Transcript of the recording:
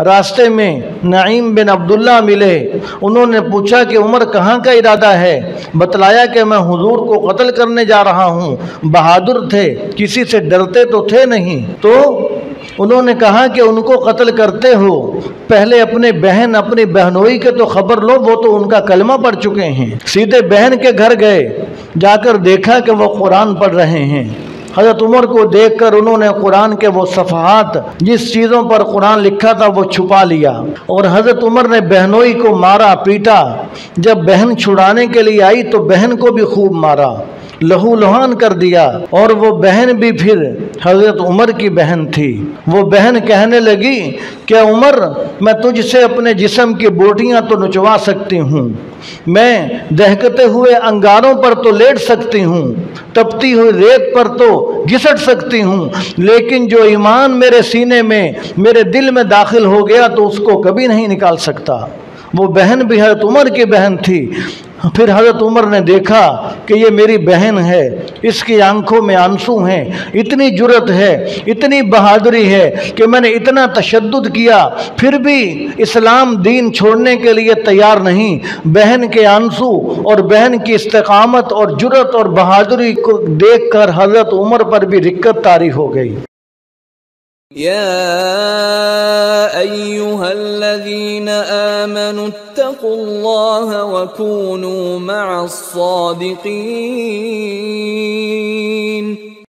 راستے میں نعیم بن عبداللہ ملے۔ انہوں نے پوچھا کہ عمر کہاں کا ارادہ ہے؟ بتلایا کہ میں حضور کو قتل کرنے جا رہا ہوں۔ بہادر تھے، کسی سے ڈرتے تو تھے نہیں۔ تو انہوں نے کہا کہ ان کو قتل کرتے ہو، پہلے اپنی بہنوئی کے تو خبر لو، وہ تو ان کا کلمہ پڑھ چکے ہیں۔ سیدھے بہن کے گھر گئے، جا کر دیکھا کہ وہ قرآن پڑھ رہے ہیں۔ حضرت عمر کو دیکھ کر انہوں نے قرآن کے وہ صفحات جس چیزوں پر قرآن لکھا تھا وہ چھپا لیا، اور حضرت عمر نے بہنوئی کو مارا پیٹا۔ جب بہن چھڑانے کے لیے آئی تو بہن کو بھی خوب مارا، لہو لہان کر دیا، اور وہ بہن بھی پھر حضرت عمر کی بہن تھی۔ وہ بہن کہنے لگی کہ عمر، میں تجھ سے اپنے جسم کی بوٹیاں تو نچوا سکتی ہوں، میں دہکتے ہوئے انگاروں پر تو لیٹ سکتی ہوں، تپتی ہوئی ریت پر تو گھسٹ سکتی ہوں، لیکن جو ایمان میرے سینے میں، میرے دل میں داخل ہو گیا تو اس کو کبھی نہیں نکال سکتا۔ وہ بہن بھی حضرت عمر کی بہن تھی۔ پھر حضرت عمر نے دیکھا کہ یہ میری بہن ہے، اس کی آنکھوں میں آنسو ہیں، اتنی جرت ہے، اتنی بہادری ہے کہ میں نے اتنا تشدد کیا پھر بھی اسلام دین چھوڑنے کے لیے تیار نہیں۔ بہن کے آنسو اور بہن کی استقامت اور جرت اور بہادری کو دیکھ کر حضرت عمر پر بھی رکت طاری ہو گئی۔ يا أيها الذين آمنوا اتقوا الله وكونوا مع الصادقين